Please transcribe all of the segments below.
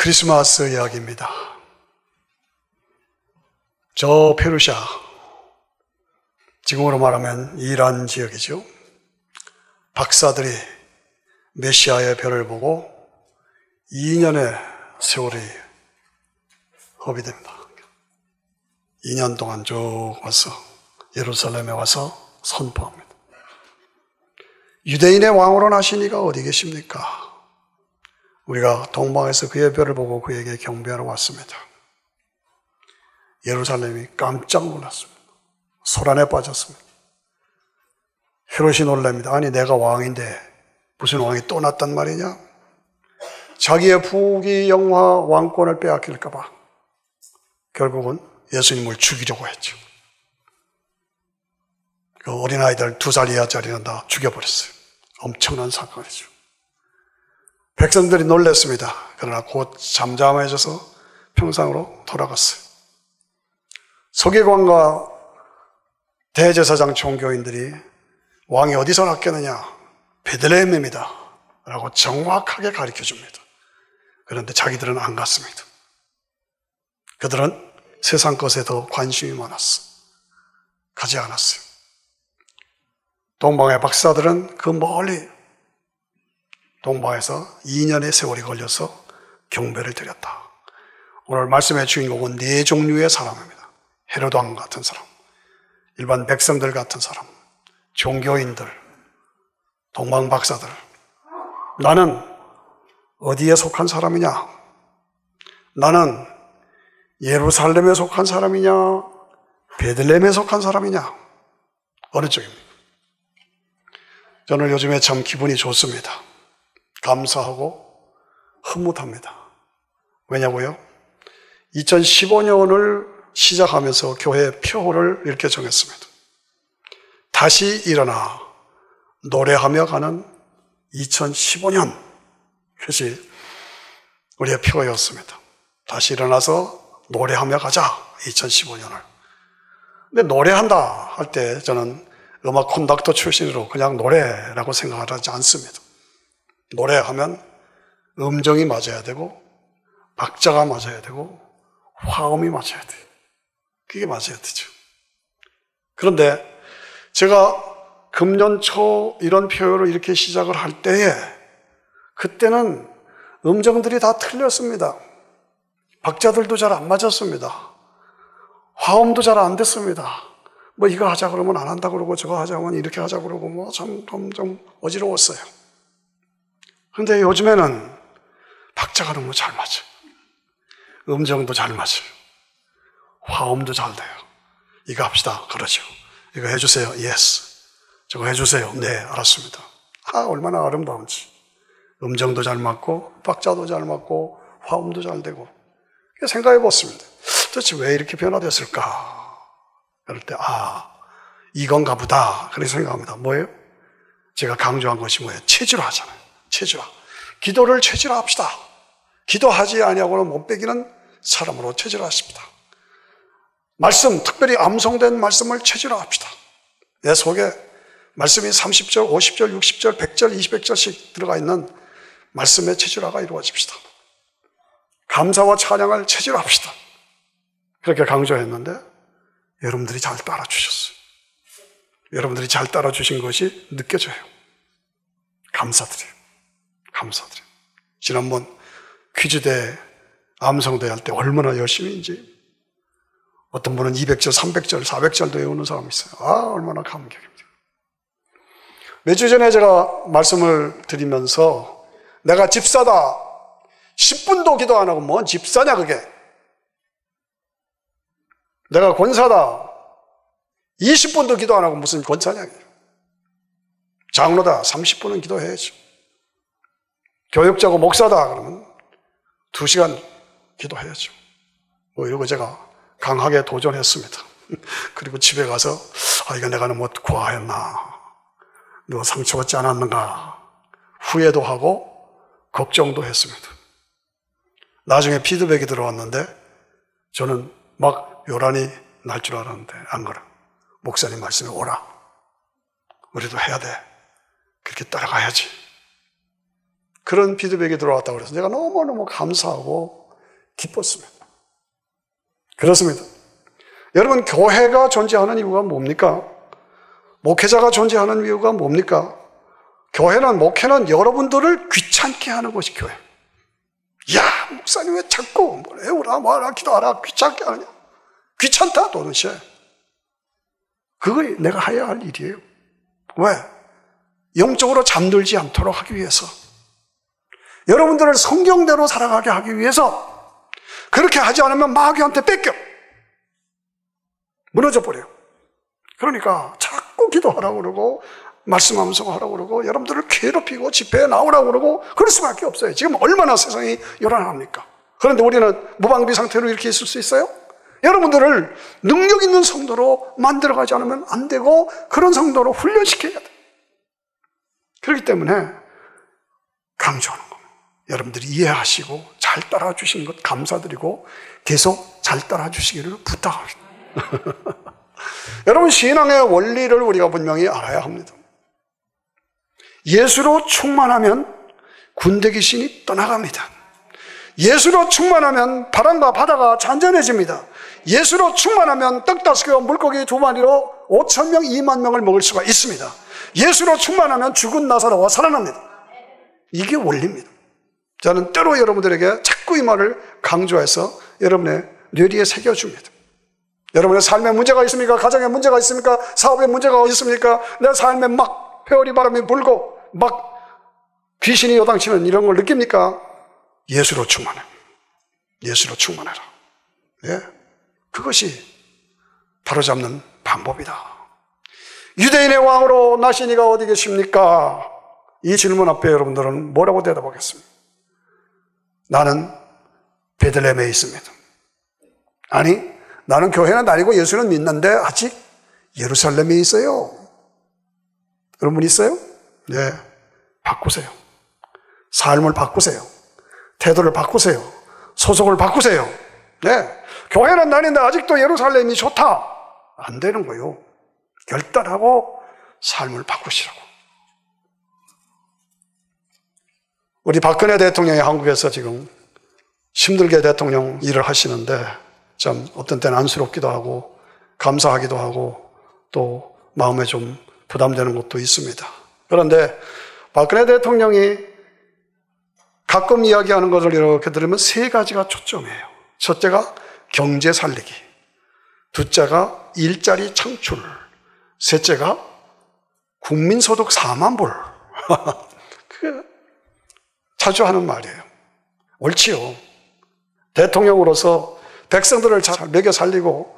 크리스마스 이야기입니다. 저 페르시아, 지금으로 말하면 이란 지역이죠. 박사들이 메시아의 별을 보고 2년의 세월이 허비됩니다. 2년 동안 쭉 와서 예루살렘에 와서 선포합니다. 유대인의 왕으로 나신 이가 어디 계십니까? 우리가 동방에서 그의 별을 보고 그에게 경배하러 왔습니다. 예루살렘이 깜짝 놀랐습니다. 소란에 빠졌습니다. 헤롯이 놀랍니다. 아니 내가 왕인데 무슨 왕이 또 났단 말이냐? 자기의 부귀 영화 왕권을 빼앗길까 봐 결국은 예수님을 죽이려고 했죠. 그 어린아이들 2살 이하짜리는 다 죽여버렸어요. 엄청난 사건이죠. 백성들이 놀랐습니다. 그러나 곧 잠잠해져서 평상으로 돌아갔어요. 서기관과 대제사장 총교인들이 왕이 어디서 났겠느냐? 베들레헴입니다 라고 정확하게 가르쳐줍니다. 그런데 자기들은 안 갔습니다. 그들은 세상 것에 더 관심이 많았어. 가지 않았어요. 동방의 박사들은 그 멀리 동방에서 2년의 세월이 걸려서 경배를 드렸다. 오늘 말씀의 주인공은 4종류의 사람입니다. 헤롯 왕 같은 사람, 일반 백성들 같은 사람, 종교인들, 동방 박사들. 나는 어디에 속한 사람이냐? 나는 예루살렘에 속한 사람이냐? 베들레헴에 속한 사람이냐? 어느 쪽입니까? 저는 요즘에 참 기분이 좋습니다. 감사하고 흐뭇합니다. 왜냐고요? 2015년을 시작하면서 교회 표를 이렇게 정했습니다. 다시 일어나 노래하며 가는 2015년. 그것이 우리의 표였습니다. 다시 일어나서 노래하며 가자, 2015년을. 근데 노래한다 할 때 저는 음악 콘덕터 출신으로 그냥 노래라고 생각하지 않습니다. 노래하면 음정이 맞아야 되고 박자가 맞아야 되고 화음이 맞아야 돼요. 그게 맞아야 되죠. 그런데 제가 금년 초 이런 표현을 이렇게 시작을 할 때에 그때는 음정들이 다 틀렸습니다. 박자들도 잘 안 맞았습니다. 화음도 잘 안 됐습니다. 뭐 이거 하자 그러면 안 한다 그러고 저거 하자 그러면 이렇게 하자 그러고 뭐 좀 어지러웠어요. 그런데 요즘에는 박자가 너무 잘 맞아요. 음정도 잘 맞아요. 화음도 잘 돼요. 이거 합시다. 그러죠. 이거 해주세요. Yes. 저거 해주세요. 네, 알았습니다. 얼마나 아름다운지. 음정도 잘 맞고 박자도 잘 맞고 화음도 잘 되고. 생각해 봤습니다. 도대체 왜 이렇게 변화됐을까? 그럴 때 이건가 보다. 그렇게 생각합니다. 뭐예요? 제가 강조한 것이 뭐예요? 체질화 하잖아요. 체질화. 기도를 체질화 합시다. 기도하지 아니하고는 못 빼기는 사람으로 체질화하십니다. 말씀, 특별히 암송된 말씀을 체질화 합시다. 내 속에 말씀이 30절, 50절, 60절, 100절, 200절씩 들어가 있는 말씀의 체질화가 이루어집시다. 감사와 찬양을 체질화합시다. 그렇게 강조했는데 여러분들이 잘 따라주셨어요. 여러분들이 잘 따라주신 것이 느껴져요. 감사드려요. 감사드려요. 지난번 퀴즈대, 암송대 할 때 얼마나 열심히인지 어떤 분은 200절, 300절, 400절도 외우는 사람이 있어요. 얼마나 감격입니다. 몇 주 전에 제가 말씀을 드리면서 내가 집사다. 10분도 기도 안 하고 뭔 집사냐 그게. 내가 권사다. 20분도 기도 안 하고 무슨 권사냐. 장로다. 30분은 기도해야죠. 교육자고 목사다. 그러면 2시간 기도해야죠. 뭐 이러고 제가 강하게 도전했습니다. 그리고 집에 가서 이거 내가 너무 과했나. 너 상처받지 않았는가. 후회도 하고 걱정도 했습니다. 나중에 피드백이 들어왔는데 저는 막 요란히 날 줄 알았는데 안 그래. 목사님 말씀에 오라. 우리도 해야 돼. 그렇게 따라가야지. 그런 피드백이 들어왔다고 그래서 내가 너무너무 감사하고 기뻤습니다. 그렇습니다. 여러분, 교회가 존재하는 이유가 뭡니까? 목회자가 존재하는 이유가 뭡니까? 목회는 여러분들을 귀찮게 하는 것이 교회. 야, 목사님 왜 자꾸 외우라 뭐하라 기도하라 귀찮게 하느냐? 귀찮다 도대체. 그거 내가 해야 할 일이에요. 왜? 영적으로 잠들지 않도록 하기 위해서, 여러분들을 성경대로 살아가게 하기 위해서. 그렇게 하지 않으면 마귀한테 뺏겨 무너져 버려요. 그러니까 자꾸 기도하라고 그러고 말씀하면서 하라고 그러고 여러분들을 괴롭히고 집회에 나오라고 그러고 그럴 수밖에 없어요. 지금 얼마나 세상이 요란합니까? 그런데 우리는 무방비 상태로 이렇게 있을 수 있어요? 여러분들을 능력 있는 성도로 만들어가지 않으면 안 되고 그런 성도로 훈련시켜야 돼요. 그렇기 때문에 강조하는 겁니다. 여러분들이 이해하시고 잘 따라주시는 것 감사드리고 계속 잘 따라주시기를 부탁합니다. 여러분, 신앙의 원리를 우리가 분명히 알아야 합니다. 예수로 충만하면 군대 귀신이 떠나갑니다. 예수로 충만하면 바람과 바다가 잔잔해집니다. 예수로 충만하면 떡 5개와 물고기 2마리로 5,000명, 2만 명을 먹을 수가 있습니다. 예수로 충만하면 죽은 나사로가 살아납니다. 이게 원리입니다. 저는 때로 여러분들에게 자꾸 이 말을 강조해서 여러분의 뇌리에 새겨줍니다. 여러분의 삶에 문제가 있습니까? 가정에 문제가 있습니까? 사업에 문제가 있습니까? 내 삶에 막 회오리 바람이 불고 막 귀신이 요당치는 이런 걸 느낍니까? 예수로 충만해. 예수로 충만해라. 예? 그것이 바로잡는 방법이다. 유대인의 왕으로 나신 이가 어디 계십니까? 이 질문 앞에 여러분들은 뭐라고 대답하겠습니까? 나는 베들레헴에 있습니다. 아니, 나는 교회는 다니고 예수는 믿는데 아직 예루살렘에 있어요. 여러분 있어요? 네. 바꾸세요. 삶을 바꾸세요. 태도를 바꾸세요. 소속을 바꾸세요. 네. 교회는 다니는데 아직도 예루살렘이 좋다. 안 되는 거예요. 결단하고 삶을 바꾸시라고. 우리 박근혜 대통령이 한국에서 지금 힘들게 대통령 일을 하시는데 참 어떤 때는 안쓰럽기도 하고 감사하기도 하고 또 마음에 좀 부담되는 것도 있습니다. 그런데 박근혜 대통령이 가끔 이야기하는 것을 이렇게 들으면 3가지가 초점이에요. 첫째가 경제 살리기, 둘째가 일자리 창출, 셋째가 국민소득 4만 불. 그게 자주 하는 말이에요. 옳지요. 대통령으로서 백성들을 잘 먹여 살리고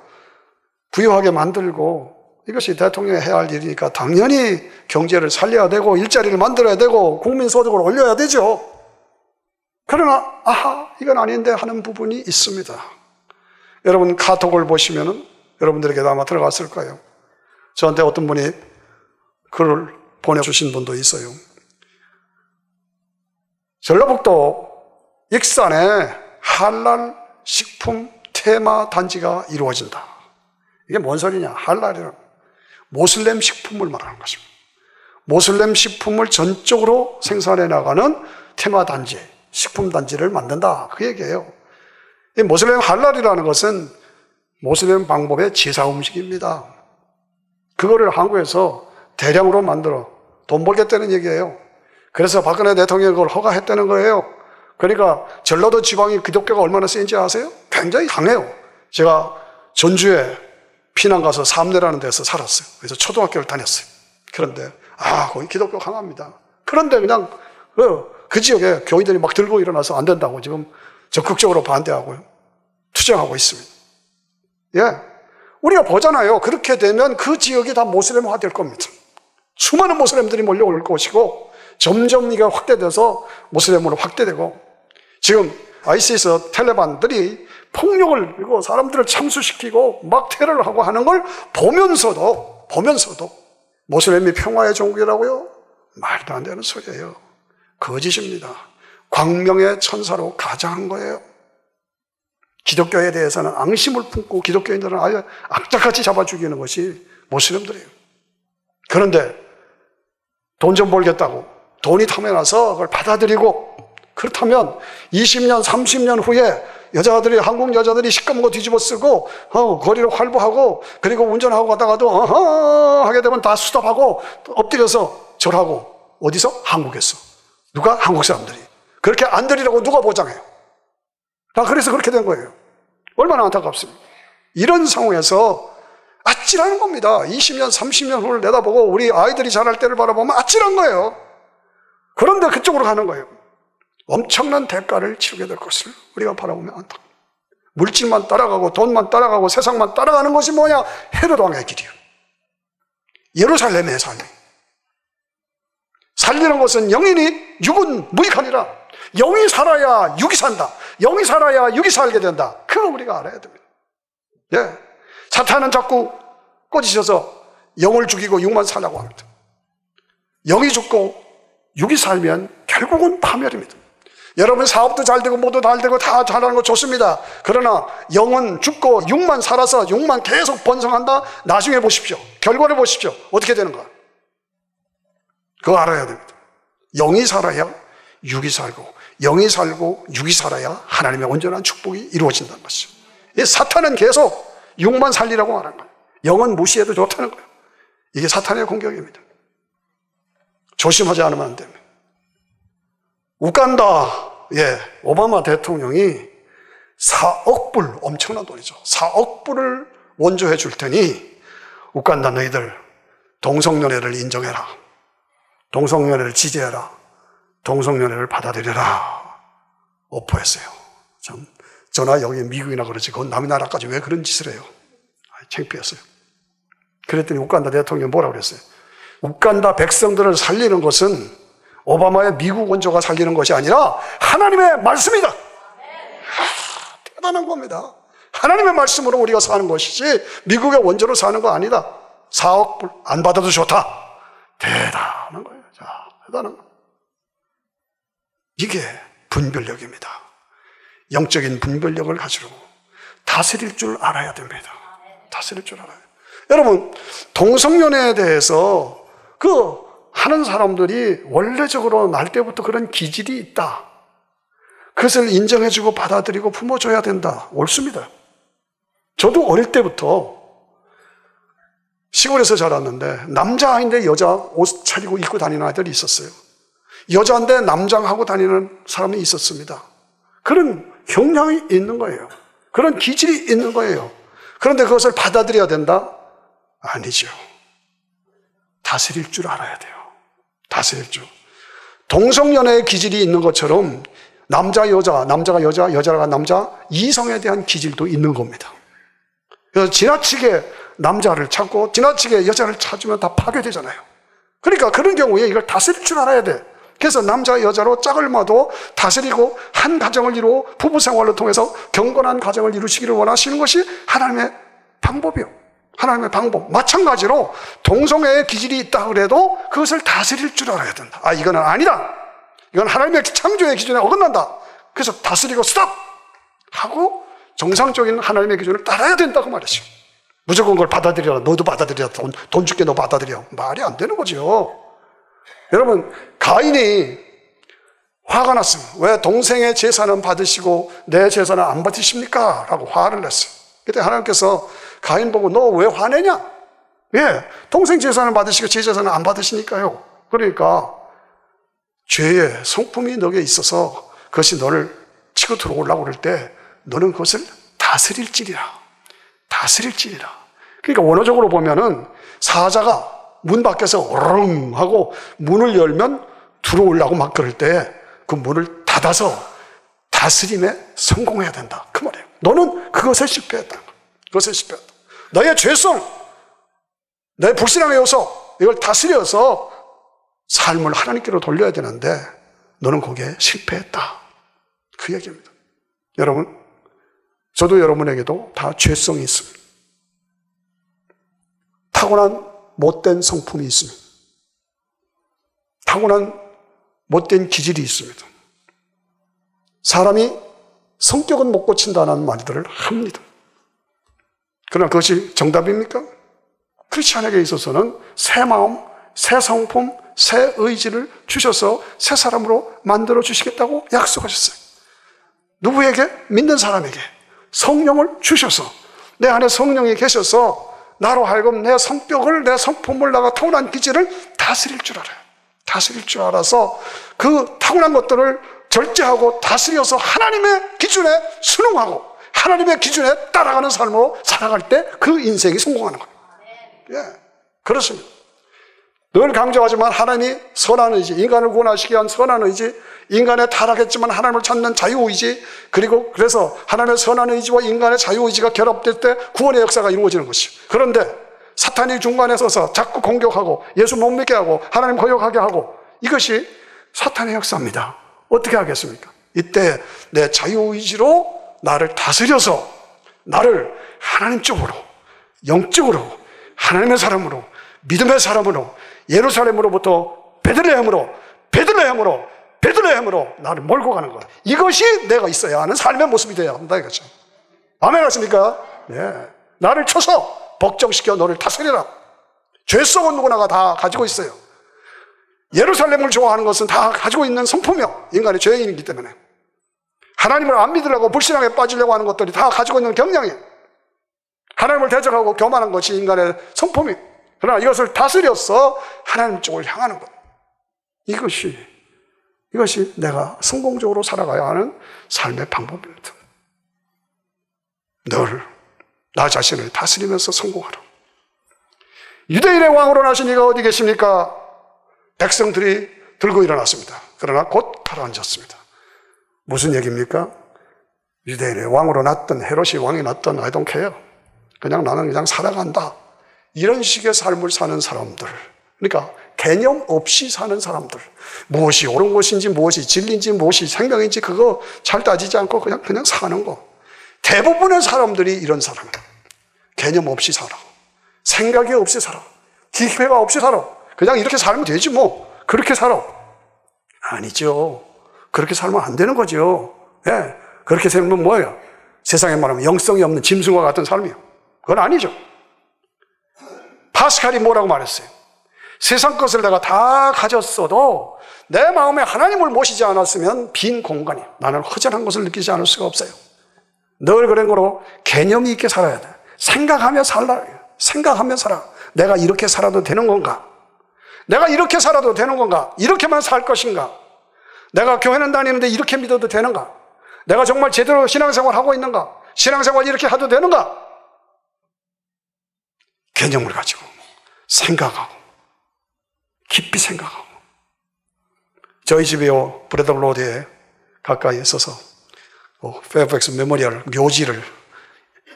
부유하게 만들고 이것이 대통령이 해야 할 일이니까 당연히 경제를 살려야 되고 일자리를 만들어야 되고 국민소득을 올려야 되죠. 그러나 이건 아닌데 하는 부분이 있습니다. 여러분 카톡을 보시면은 여러분들에게도 아마 들어갔을 거예요. 저한테 어떤 분이 글을 보내주신 분도 있어요. 전라북도 익산에 할랄 식품 테마 단지가 이루어진다. 이게 뭔 소리냐? 할랄이란 모슬렘 식품을 말하는 것입니다. 모슬렘 식품을 전적으로 생산해 나가는 테마 단지, 식품 단지를 만든다. 그 얘기예요. 이 모슬렘 할랄이라는 것은 모슬렘 방법의 제사 음식입니다. 그거를 한국에서 대량으로 만들어 돈 벌겠다는 얘기예요. 그래서 박근혜 대통령이 그걸 허가했다는 거예요. 그러니까 전라도 지방이 기독교가 얼마나 센지 아세요? 굉장히 강해요. 제가 전주에 피난 가서 삼내라는 데서 살았어요. 그래서 초등학교를 다녔어요. 그런데 거기 기독교 강합니다. 그런데 그냥 그 지역에 교인들이 막 들고 일어나서 안 된다고 지금 적극적으로 반대하고요. 투쟁하고 있습니다. 예, 우리가 보잖아요. 그렇게 되면 그 지역이 다 모슬렘화 될 겁니다. 수많은 모슬렘들이 몰려올 것이고 점점 이게 확대돼서 모슬렘으로 확대되고 지금 ISIS 텔레반들이 폭력을 그리고 사람들을 참수시키고 막 테러를 하고 하는 걸 보면서도 모슬렘이 평화의 종국이라고요? 말도 안 되는 소리예요. 거짓입니다. 광명의 천사로 가장한 거예요. 기독교에 대해서는 앙심을 품고 기독교인들은 아예 악착같이 잡아 죽이는 것이 모슬렘들이에요. 그런데 돈 좀 벌겠다고 돈이 타면나서 그걸 받아들이고, 그렇다면 20년, 30년 후에 여자들이, 한국 여자들이 시꺼먼 거 뒤집어 쓰고 거리를 활보하고, 그리고 운전하고 가다가도 하게 되면 다 수답하고 엎드려서 절하고. 어디서? 한국에서. 누가? 한국 사람들이. 그렇게 안 되리라고 누가 보장해요? 그래서 그렇게 된 거예요. 얼마나 안타깝습니까? 이런 상황에서 아찔한 겁니다. 20년, 30년 후를 내다보고 우리 아이들이 자랄 때를 바라보면 아찔한 거예요. 그런데 그쪽으로 가는 거예요. 엄청난 대가를 치르게 될 것을 우리가 바라보면 안타깝다. 물질만 따라가고 돈만 따라가고 세상만 따라가는 것이 뭐냐? 헤롯 왕의 길이요. 예루살렘의 삶이. 살리는 것은 영이니 육은 무익하니라. 영이 살아야 육이 산다. 영이 살아야 육이 살게 된다. 그거 우리가 알아야 됩니다. 예. 사탄은 자꾸 꼬지셔서 영을 죽이고 육만 살라고 합니다. 영이 죽고 육이 살면 결국은 파멸입니다. 여러분 사업도 잘 되고 뭐도 잘 되고 다 잘하는 거 좋습니다. 그러나 영은 죽고 육만 살아서 육만 계속 번성한다. 나중에 보십시오. 결과를 보십시오. 어떻게 되는가? 그거 알아야 됩니다. 영이 살아야 육이 살고, 영이 살고 육이 살아야 하나님의 온전한 축복이 이루어진다는 것이죠. 사탄은 계속 육만 살리라고 말하는 거예요. 영은 무시해도 좋다는 거예요. 이게 사탄의 공격입니다. 조심하지 않으면 안 됩니다. 우간다, 오바마 대통령이 4억 불, 엄청난 돈이죠. 4억 불을 원조해 줄 테니 우간다 너희들 동성연애를 인정해라. 동성연애를 지지해라. 동성연애를 받아들여라. 오퍼했어요. 참, 저나 여기 미국이나 그렇지 그건 남의 나라까지 왜 그런 짓을 해요? 창피했어요. 그랬더니 우간다 대통령이 뭐라고 그랬어요? 우간다 백성들을 살리는 것은 오바마의 미국 원조가 살리는 것이 아니라 하나님의 말씀이다. 대단한 겁니다. 하나님의 말씀으로 우리가 사는 것이지 미국의 원조로 사는 거 아니다. 4억 불 안 받아도 좋다. 대단한 거예요. 자, 대단한 거. 이게 분별력입니다. 영적인 분별력을 가지고 다스릴 줄 알아야 됩니다. 다스릴 줄 알아요. 여러분, 동성연애에 대해서 하는 사람들이 원래적으로 날 때부터 그런 기질이 있다. 그것을 인정해주고 받아들이고 품어줘야 된다. 옳습니다. 저도 어릴 때부터 시골에서 자랐는데 남자아이인데 여자 옷 차리고 입고 다니는 아이들이 있었어요. 여자인데 남장하고 다니는 사람이 있었습니다. 그런 경향이 있는 거예요. 그런 기질이 있는 거예요. 그런데 그것을 받아들여야 된다? 아니죠. 다스릴 줄 알아야 돼요. 다스릴 줄. 동성연애의 기질이 있는 것처럼 남자, 여자, 남자가 여자, 여자가 남자, 이성에 대한 기질도 있는 겁니다. 그래서 지나치게 남자를 찾고 지나치게 여자를 찾으면 다 파괴되잖아요. 그러니까 그런 경우에 이걸 다스릴 줄 알아야 돼. 그래서 남자, 여자로 짝을 마도 다스리고 한 가정을 이루어 부부 생활을 통해서 경건한 가정을 이루시기를 원하시는 것이 하나님의 방법이요. 하나님의 방법. 마찬가지로 동성애의 기질이 있다 그래도 그것을 다스릴 줄 알아야 된다. 이거는 아니다. 이건 하나님의 창조의 기준에 어긋난다. 그래서 다스리고 스톱! 하고 정상적인 하나님의 기준을 따라야 된다고 말이죠. 무조건 그걸 받아들여라. 너도 받아들여라. 돈 줄게 너 받아들여. 말이 안 되는 거죠. 여러분, 가인이 화가 났습니다. 왜 동생의 제사는 받으시고 내 제사는 안 받으십니까? 라고 화를 냈어요. 그때 하나님께서 가인 보고 너 왜 화내냐? 동생 제사는 받으시고 제 제사는 안 받으시니까요. 그러니까 죄의 성품이 너에게 있어서 그것이 너를 치고 들어오려고 그럴 때 너는 그것을 다스릴지리라. 다스릴지리라. 그러니까 원어적으로 보면은 사자가 문 밖에서 오르릉 하고 문을 열면 들어오려고 막 그럴 때 그 문을 닫아서 다스림에 성공해야 된다. 그 말이에요. 너는 그것에 실패했다. 그것에 실패했다. 너의 죄성, 너의 불신앙의 요소, 이걸 다스려서 삶을 하나님께로 돌려야 되는데 너는 거기에 실패했다. 그 얘기입니다. 여러분, 저도 여러분에게도 다 죄성이 있습니다. 타고난 못된 성품이 있습니다. 타고난 못된 기질이 있습니다. 사람이 성격은 못 고친다는 말들을 합니다. 그러나 그것이 정답입니까? 크리스찬에게 있어서는 새 마음, 새 성품, 새 의지를 주셔서 새 사람으로 만들어 주시겠다고 약속하셨어요. 누구에게? 믿는 사람에게 성령을 주셔서 내 안에 성령이 계셔서 나로 하여금 내 성격을, 내 성품을, 내가 타고난 기질을 다스릴 줄 알아요. 다스릴 줄 알아서 그 타고난 것들을 절제하고 다스려서 하나님의 기준에 순응하고 하나님의 기준에 따라가는 삶으로 살아갈 때 그 인생이 성공하는 거예요. 예, 그렇습니다. 늘 강조하지만 하나님이 선한 의지, 인간을 구원하시기 위한 선한 의지, 인간의 타락했지만 하나님을 찾는 자유의지, 그리고 그래서 하나님의 선한 의지와 인간의 자유의지가 결합될 때 구원의 역사가 이루어지는 것이죠. 그런데 사탄이 중간에 서서 자꾸 공격하고 예수 못 믿게 하고 하나님 거역하게 하고, 이것이 사탄의 역사입니다. 어떻게 하겠습니까? 이때 내 자유의지로 나를 다스려서 나를 하나님 쪽으로, 영적으로, 하나님의 사람으로, 믿음의 사람으로, 예루살렘으로부터 베들레헴으로 나를 몰고 가는 거야. 이것이 내가 있어야 하는 삶의 모습이 되어야 한다 이거죠. 아멘 하십니까? 네. 나를 쳐서 복종시켜 너를 다스리라. 죄성은 누구나가 다 가지고 있어요. 예루살렘을 좋아하는 것은 다 가지고 있는 성품이요, 인간의 죄인이기 때문에. 하나님을 안 믿으려고 불신앙에 빠지려고 하는 것들이 다 가지고 있는 경향이에요. 하나님을 대적하고 교만한 것이 인간의 성품이에요. 그러나 이것을 다스려서 하나님 쪽을 향하는 것, 이것이 내가 성공적으로 살아가야 하는 삶의 방법입니다. 늘 나 자신을 다스리면서 성공하라. 유대인의 왕으로 나신 이가 어디 계십니까? 백성들이 들고 일어났습니다. 그러나 곧 가라앉았습니다. 무슨 얘기입니까? 유대인의 왕으로 났던, 헤롯이 왕이 났던, I don't care. 나는 그냥 살아간다. 이런 식의 삶을 사는 사람들, 그러니까 개념 없이 사는 사람들, 무엇이 옳은 것인지, 무엇이 진리인지, 무엇이 생명인지 그거 잘 따지지 않고 그냥 사는 거. 대부분의 사람들이 이런 사람이에요. 개념 없이 살아, 생각이 없이 살아, 기회가 없이 살아. 그냥 이렇게 살면 되지 뭐, 그렇게 살아. 아니죠. 그렇게 살면 안 되는 거죠. 예, 그렇게 살면 뭐예요? 세상에 말하면 영성이 없는 짐승과 같은 삶이에요. 그건 아니죠. 파스칼이 뭐라고 말했어요? 세상 것을 내가 다 가졌어도 내 마음에 하나님을 모시지 않았으면 빈 공간이에요. 나는 허전한 것을 느끼지 않을 수가 없어요. 늘 그런 거로 개념이 있게 살아야 돼. 생각하며 살라. 생각하며 살아. 내가 이렇게 살아도 되는 건가? 내가 이렇게 살아도 되는 건가? 이렇게만 살 것인가? 내가 교회는 다니는데 이렇게 믿어도 되는가? 내가 정말 제대로 신앙생활 하고 있는가? 신앙생활 이렇게 해도 되는가? 개념을 가지고 생각하고 깊이 생각하고. 저희 집이요, 브래더 로드에 가까이 있어서 페어팩스 메모리얼 묘지를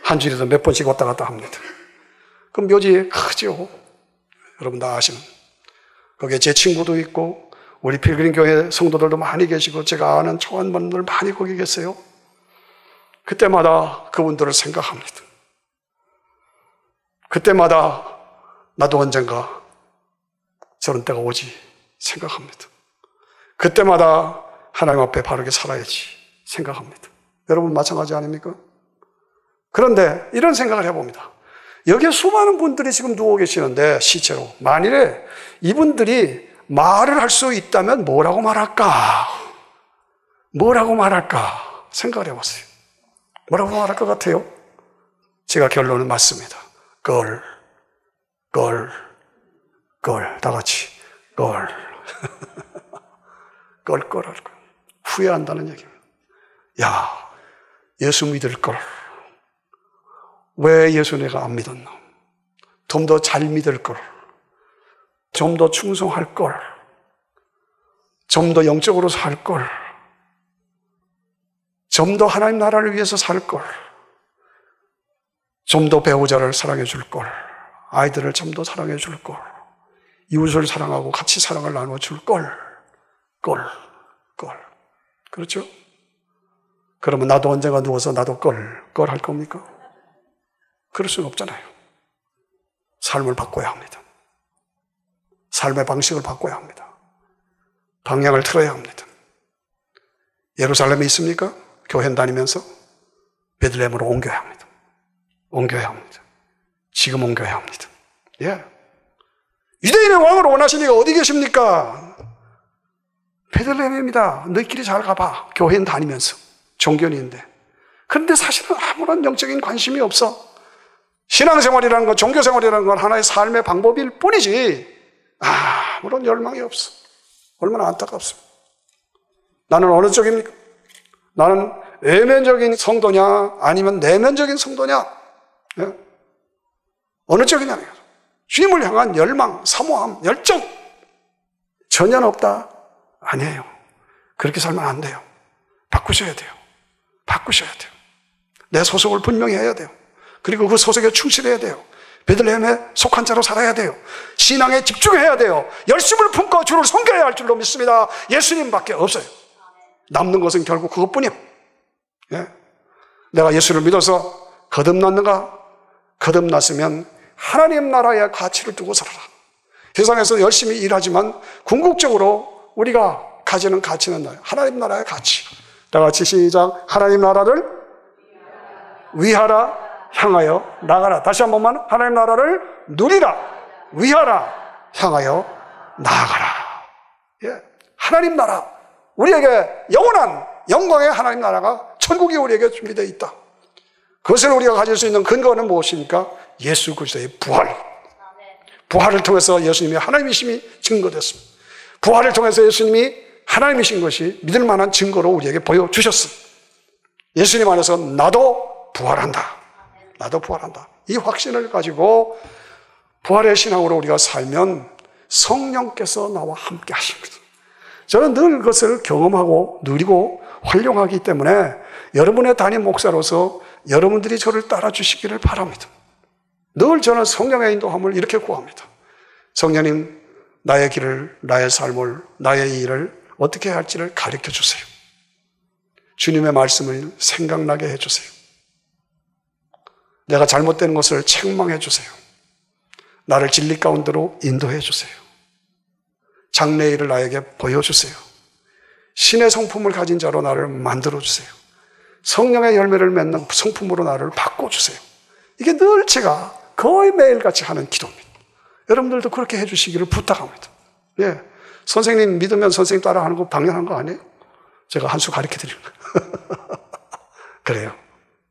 한 주일에도 몇 번씩 왔다 갔다 합니다. 그 묘지 크죠. 여러분 다 아시는. 거기에 제 친구도 있고 우리 필그림 교회 성도들도 많이 계시고 제가 아는 초원분들 많이 거기 계세요. 그때마다 그분들을 생각합니다. 그때마다 나도 언젠가 저런 때가 오지 생각합니다. 그때마다 하나님 앞에 바르게 살아야지 생각합니다. 여러분 마찬가지 아닙니까? 그런데 이런 생각을 해봅니다. 여기에 수많은 분들이 지금 누워 계시는데 시체로, 만일에 이분들이 말을 할 수 있다면 뭐라고 말할까? 뭐라고 말할까? 생각을 해봤어요. 뭐라고 말할 것 같아요? 제가 결론은 맞습니다. 걸. 다 같이 걸. 걸 할 거야. 후회한다는 얘기입니다. 야, 예수 믿을 걸. 왜 예수 내가 안 믿었나? 좀 더 잘 믿을 걸. 좀 더 충성할 걸. 좀 더 영적으로 살 걸. 좀 더 하나님 나라를 위해서 살 걸. 좀 더 배우자를 사랑해 줄 걸. 아이들을 좀 더 사랑해 줄 걸. 이웃을 사랑하고 같이 사랑을 나눠 줄 걸. 그렇죠? 그러면 나도 언젠가 누워서 나도 걸 할 겁니까? 그럴 수는 없잖아요. 삶을 바꿔야 합니다. 삶의 방식을 바꿔야 합니다. 방향을 틀어야 합니다. 예루살렘에 있습니까? 교회 다니면서 베들레헴으로 옮겨야 합니다. 옮겨야 합니다. 지금 옮겨야 합니다. 예. 유대인의 왕을 원하시는 이가 어디 계십니까? 베들레헴입니다. 너희끼리 잘 가봐. 교회는 다니면서. 종교인인데. 그런데 사실은 아무런 영적인 관심이 없어. 신앙생활이라는 건, 종교생활이라는 건 하나의 삶의 방법일 뿐이지 아무런 열망이 없어. 얼마나 안타깝습니다. 나는 어느 쪽입니까? 나는 외면적인 성도냐 아니면 내면적인 성도냐? 예? 어느 쪽이냐? 주님을 향한 열망, 사모함, 열정 전혀 없다? 아니에요. 그렇게 살면 안 돼요. 바꾸셔야 돼요. 바꾸셔야 돼요. 내 소속을 분명히 해야 돼요. 그리고 그 소속에 충실해야 돼요. 베들레헴에 속한 자로 살아야 돼요. 신앙에 집중해야 돼요. 열심을 품고 주를 섬겨야 할 줄로 믿습니다. 예수님밖에 없어요. 남는 것은 결국 그것뿐이에요. 예? 내가 예수를 믿어서 거듭났는가? 거듭났으면 하나님 나라의 가치를 두고 살아라. 세상에서 열심히 일하지만 궁극적으로 우리가 가지는 가치는 하나님 나라의 가치. 다 같이 시작. 하나님 나라를 위하라, 향하여 나가라. 다시 한 번만. 하나님 나라를 누리라, 위하라, 향하여 나아가라. 예. 하나님 나라. 우리에게 영원한 영광의 하나님 나라가, 천국이 우리에게 준비되어 있다. 그것을 우리가 가질 수 있는 근거는 무엇입니까? 예수 그리스도의 부활. 부활을 통해서 예수님이 하나님이심이 증거됐습니다. 부활을 통해서 예수님이 하나님이신 것이 믿을 만한 증거로 우리에게 보여주셨습니다. 예수님 안에서 나도 부활한다. 나도 부활한다. 이 확신을 가지고 부활의 신앙으로 우리가 살면 성령께서 나와 함께 하십니다. 저는 늘 그것을 경험하고 누리고 활용하기 때문에 여러분의 담임 목사로서 여러분들이 저를 따라주시기를 바랍니다. 늘 저는 성령의 인도함을 이렇게 구합니다. 성령님, 나의 길을, 나의 삶을, 나의 일을 어떻게 할지를 가르쳐 주세요. 주님의 말씀을 생각나게 해주세요. 내가 잘못된 것을 책망해 주세요. 나를 진리 가운데로 인도해 주세요. 장래일을 나에게 보여주세요. 신의 성품을 가진 자로 나를 만들어 주세요. 성령의 열매를 맺는 성품으로 나를 바꿔주세요. 이게 늘 제가 거의 매일같이 하는 기도입니다. 여러분들도 그렇게 해주시기를 부탁합니다. 예, 선생님 믿으면 선생님 따라하는 거 당연한 거 아니에요? 제가 한 수 가르쳐 드리는 거예요. 그래요.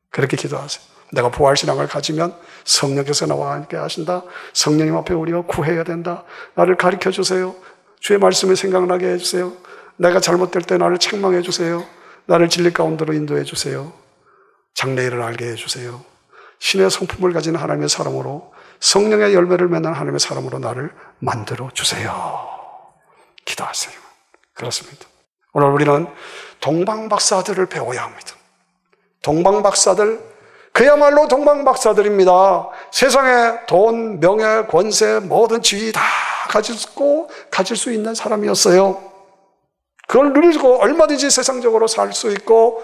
그렇게 기도하세요. 내가 부활신앙을 가지면 성령께서 나와 함께 하신다. 성령님 앞에 우리가 구해야 된다. 나를 가르쳐 주세요. 주의 말씀을 생각나게 해주세요. 내가 잘못될 때 나를 책망해 주세요. 나를 진리 가운데로 인도해 주세요. 장래일을 알게 해주세요. 신의 성품을 가진 하나님의 사람으로, 성령의 열매를 맺는 하나님의 사람으로 나를 만들어 주세요. 기도하세요. 그렇습니다. 오늘 우리는 동방박사들을 배워야 합니다. 동방박사들, 그야말로 동방박사들입니다. 세상에 돈, 명예, 권세, 모든 지위 다 가질 수 있는 사람이었어요. 그걸 누리고 얼마든지 세상적으로 살 수 있고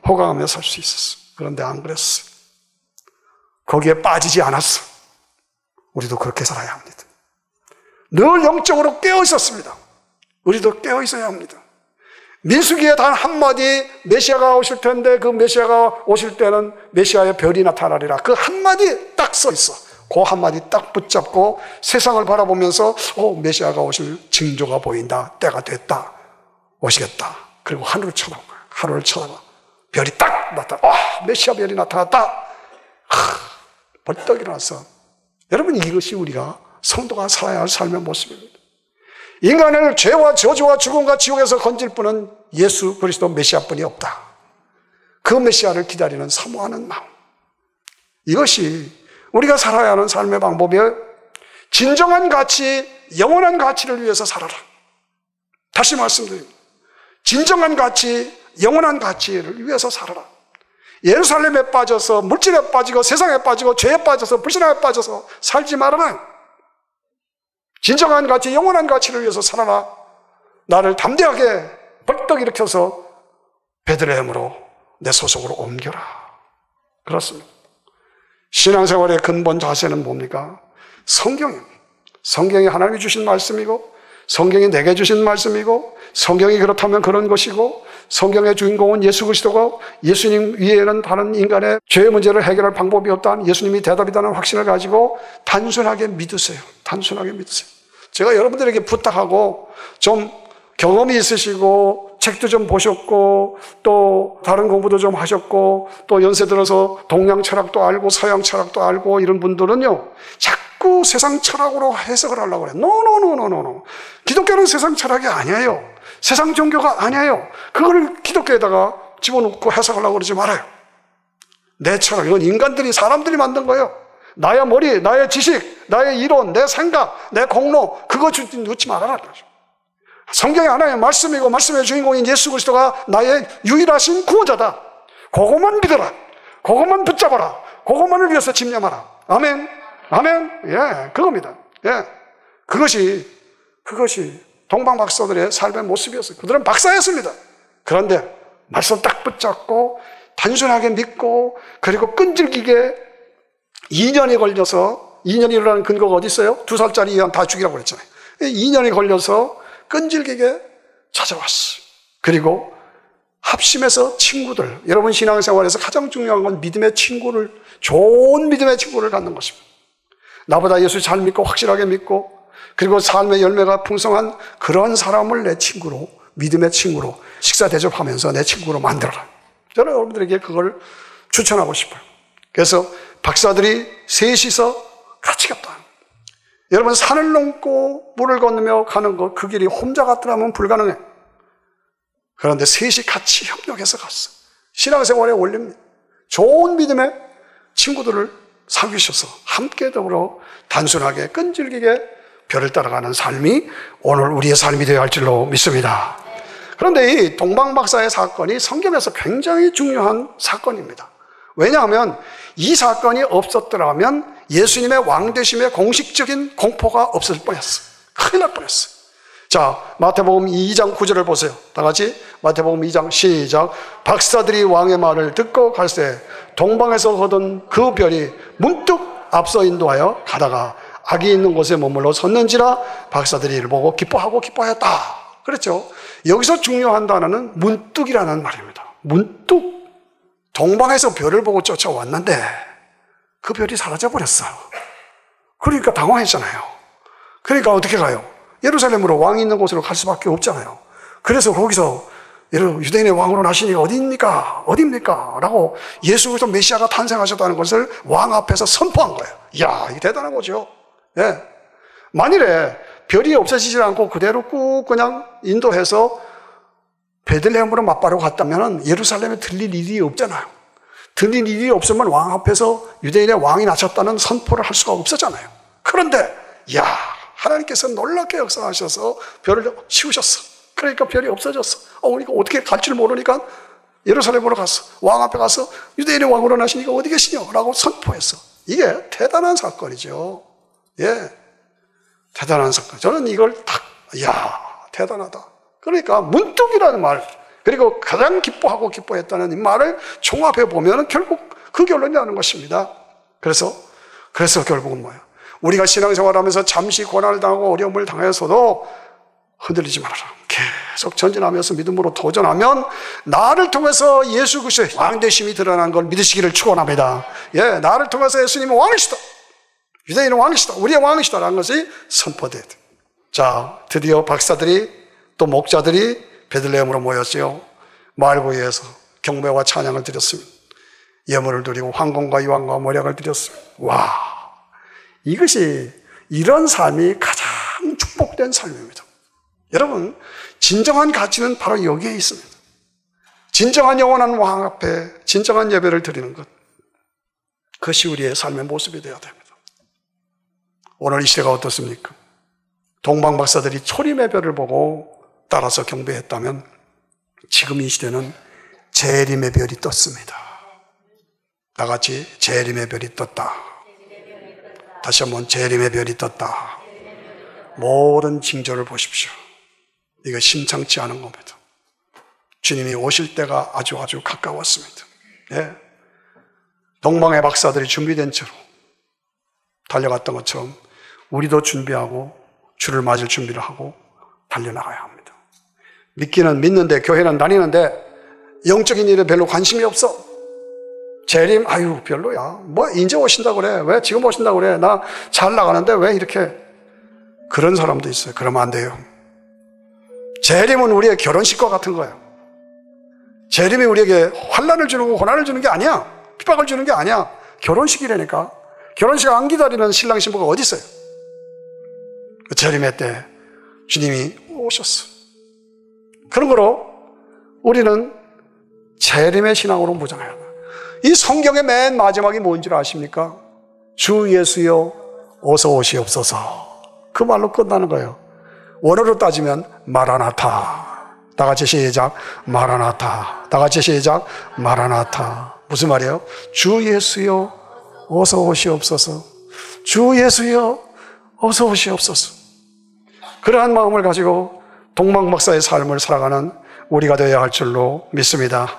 호강하며 살 수 있었어. 그런데 안 그랬어. 거기에 빠지지 않았어. 우리도 그렇게 살아야 합니다. 늘 영적으로 깨어 있었습니다. 우리도 깨어 있어야 합니다. 민수기에 단 한마디 메시아가 오실 텐데, 그 메시아가 오실 때는 메시아의 별이 나타나리라. 그 한마디 딱 써 있어. 그 한마디 딱 붙잡고 세상을 바라보면서 메시아가 오실 징조가 보인다. 때가 됐다. 오시겠다. 그리고 하늘을 쳐다봐. 하늘을 쳐다봐. 별이 딱 나타나. 메시아 별이 나타났다. 벌떡 일어나서. 여러분, 이것이 우리가 성도가 살아야 할 삶의 모습입니다. 인간을 죄와 저주와 죽음과 지옥에서 건질 분은 예수 그리스도 메시아뿐이 없다. 그 메시아를 기다리는 사모하는 마음. 이것이 우리가 살아야 하는 삶의 방법이에요. 진정한 가치, 영원한 가치를 위해서 살아라. 다시 말씀드립니다. 진정한 가치, 영원한 가치를 위해서 살아라. 예루살렘에 빠져서, 물질에 빠지고, 세상에 빠지고, 죄에 빠져서, 불신앙에 빠져서 살지 말아라. 진정한 가치, 영원한 가치를 위해서 살아라. 나를 담대하게 벌떡 일으켜서 베들레헴으로 내 소속으로 옮겨라. 그렇습니다. 신앙생활의 근본 자세는 뭡니까? 성경입니다. 성경이 하나님이 주신 말씀이고, 성경이 내게 주신 말씀이고 성경이 그렇다면 그런 것이고 성경의 주인공은 예수 그리스도고 예수님 위에는 다른 인간의 죄의 문제를 해결할 방법이 없다. 예수님이 대답이다는 확신을 가지고 단순하게 믿으세요. 단순하게 믿으세요. 제가 여러분들에게 부탁하고 좀 경험이 있으시고 책도 좀 보셨고 또 다른 공부도 좀 하셨고 또 연세 들어서 동양 철학도 알고 서양 철학도 알고 이런 분들은요 자꾸 세상 철학으로 해석을 하려고 그래요. 노노노노노노. 기독교는 세상 철학이 아니에요. 세상 종교가 아니에요. 그걸 기독교에다가 집어넣고 해석하려고 그러지 말아요. 내 철학, 이건 인간들이 사람들이 만든 거예요. 나의 머리, 나의 지식, 나의 이론, 내 생각, 내 공로 그거 넣지 말아라. 성경이 하나의 말씀이고 말씀의 주인공인 예수 그리스도가 나의 유일하신 구원자다. 그것만 믿어라. 그것만 붙잡아라. 그것만을 위해서 집념하라. 아멘. 아멘. 예, 그겁니다. 예, 그것이 동방 박사들의 삶의 모습이었어요. 그들은 박사였습니다. 그런데 말씀 딱 붙잡고 단순하게 믿고 그리고 끈질기게 2년이 걸려서 2년이 일어나는 근거가 어디 있어요? 2살짜리 이한 다 죽이라고 그랬잖아요. 2년이 걸려서 끈질기게 찾아왔어요. 그리고 합심해서 친구들, 여러분 신앙생활에서 가장 중요한 건 믿음의 친구를, 좋은 믿음의 친구를 갖는 것입니다. 나보다 예수 잘 믿고 확실하게 믿고 그리고 삶의 열매가 풍성한 그런 사람을 내 친구로, 믿음의 친구로 식사 대접하면서 내 친구로 만들어라. 저는 여러분들에게 그걸 추천하고 싶어요. 그래서 박사들이 셋이서 같이 갔다. 여러분 산을 넘고 물을 건너며 가는 것, 그 길이 혼자 갔더라면 불가능해. 그런데 셋이 같이 협력해서 갔어. 신앙생활의 원리입니다. 좋은 믿음의 친구들을 사귀셔서 함께 더불어 단순하게 끈질기게 별을 따라가는 삶이 오늘 우리의 삶이 되어야 할 줄로 믿습니다. 그런데 이 동방박사의 사건이 성경에서 굉장히 중요한 사건입니다. 왜냐하면 이 사건이 없었더라면 예수님의 왕되심의 공식적인 공포가 없을 뻔했어요. 큰일 날 뻔했어요. 자, 마태복음 2장 9절을 보세요. 다 같이 마태복음 2장 시작. 박사들이 왕의 말을 듣고 갈새 동방에서 거둔 그 별이 문득 앞서 인도하여 가다가 악이 있는 곳에 머물러 섰는지라 박사들이 이를 보고 기뻐하였다. 그렇죠? 여기서 중요한 단어는 문득이라는 말입니다. 문득. 동방에서 별을 보고 쫓아왔는데 그 별이 사라져버렸어요. 그러니까 당황했잖아요. 그러니까 어떻게 가요? 예루살렘으로 왕이 있는 곳으로 갈 수밖에 없잖아요. 그래서 거기서 유대인의 왕으로 나시니가 어디입니까? 라고 예수 그리스도 메시아가 탄생하셨다는 것을 왕 앞에서 선포한 거예요. 이야, 이게 대단한 거죠. 예. 만일에 별이 없어지지 않고 그대로 꾹 그냥 인도해서 베들레헴으로 맞바로 갔다면 예루살렘에 들릴 일이 없잖아요. 들릴 일이 없으면 왕 앞에서 유대인의 왕이 나셨다는 선포를 할 수가 없었잖아요. 그런데 이야, 하나님께서 놀랍게 역사하셔서 별을 치우셨어. 그러니까 별이 없어졌어. 그러니까 어떻게 갈 줄 모르니까 예루살렘으로 갔어. 왕 앞에 가서 유대인의 왕으로 나시니까 어디 계시냐? 라고 선포했어. 이게 대단한 사건이죠. 예. 대단한 사건. 저는 이걸 딱, 이야, 대단하다. 그러니까 문득이라는 말, 그리고 가장 기뻐했다는 이 말을 종합해 보면 결국 그 결론이 나는 것입니다. 그래서 결국은 뭐예요? 우리가 신앙생활하면서 잠시 고난을 당하고 어려움을 당해서도 흔들리지 말아라. 계속 전진하면서 믿음으로 도전하면 나를 통해서 예수 그리스도의 왕되심이 드러난 걸 믿으시기를 축원합니다. 예, 나를 통해서 예수님은 왕이시다. 유대인은 왕이시다. 우리의 왕이시다. 라는 것이 선포돼야 돼. 자, 드디어 박사들이 또 목자들이 베들레헴으로 모였지요. 말구이에서 경배와 찬양을 드렸습니다. 예물을 드리고 황금과 유황과 모략을 드렸습니다. 와, 이런 삶이 가장 축복된 삶입니다. 여러분, 진정한 가치는 바로 여기에 있습니다. 진정한 영원한 왕 앞에 진정한 예배를 드리는 것, 그것이 우리의 삶의 모습이 되어야 됩니다. 오늘 이 시대가 어떻습니까? 동방 박사들이 초림의 별을 보고 따라서 경배했다면 지금 이 시대는 재림의 별이 떴습니다. 다 같이 재림의 별이 떴다. 다시 한번 재림의 별이 떴다. 모든 징조를 보십시오. 이거 심상치 않은 겁니다. 주님이 오실 때가 아주 가까웠습니다. 예. 동방의 박사들이 준비된 채로 달려갔던 것처럼 우리도 준비하고 주를 맞을 준비를 하고 달려나가야 합니다. 믿기는 믿는데 교회는 다니는데 영적인 일에 별로 관심이 없어. 재림, 아유 별로야. 뭐 이제 오신다고 그래. 왜 지금 오신다고 그래. 나 잘 나가는데 왜 이렇게. 그런 사람도 있어요. 그러면 안 돼요. 재림은 우리의 결혼식과 같은 거예요. 재림이 우리에게 환난을 주고 고난을 주는 게 아니야. 핍박을 주는 게 아니야. 결혼식이라니까. 결혼식 안 기다리는 신랑 신부가 어디 있어요? 그 재림의 때 주님이 오셨어. 그런 거로 우리는 재림의 신앙으로 무장해야 합니다. 이 성경의 맨 마지막이 뭔 줄 아십니까? 주 예수여 어서 오시옵소서. 그 말로 끝나는 거예요. 원어로 따지면 마라나타. 다 같이 시작. 마라나타. 다 같이 시작. 마라나타. 무슨 말이에요? 주 예수여 어서 오시옵소서. 주 예수여 어서 오시옵소서. 그러한 마음을 가지고 동방 박사의 삶을 살아가는 우리가 되어야 할 줄로 믿습니다.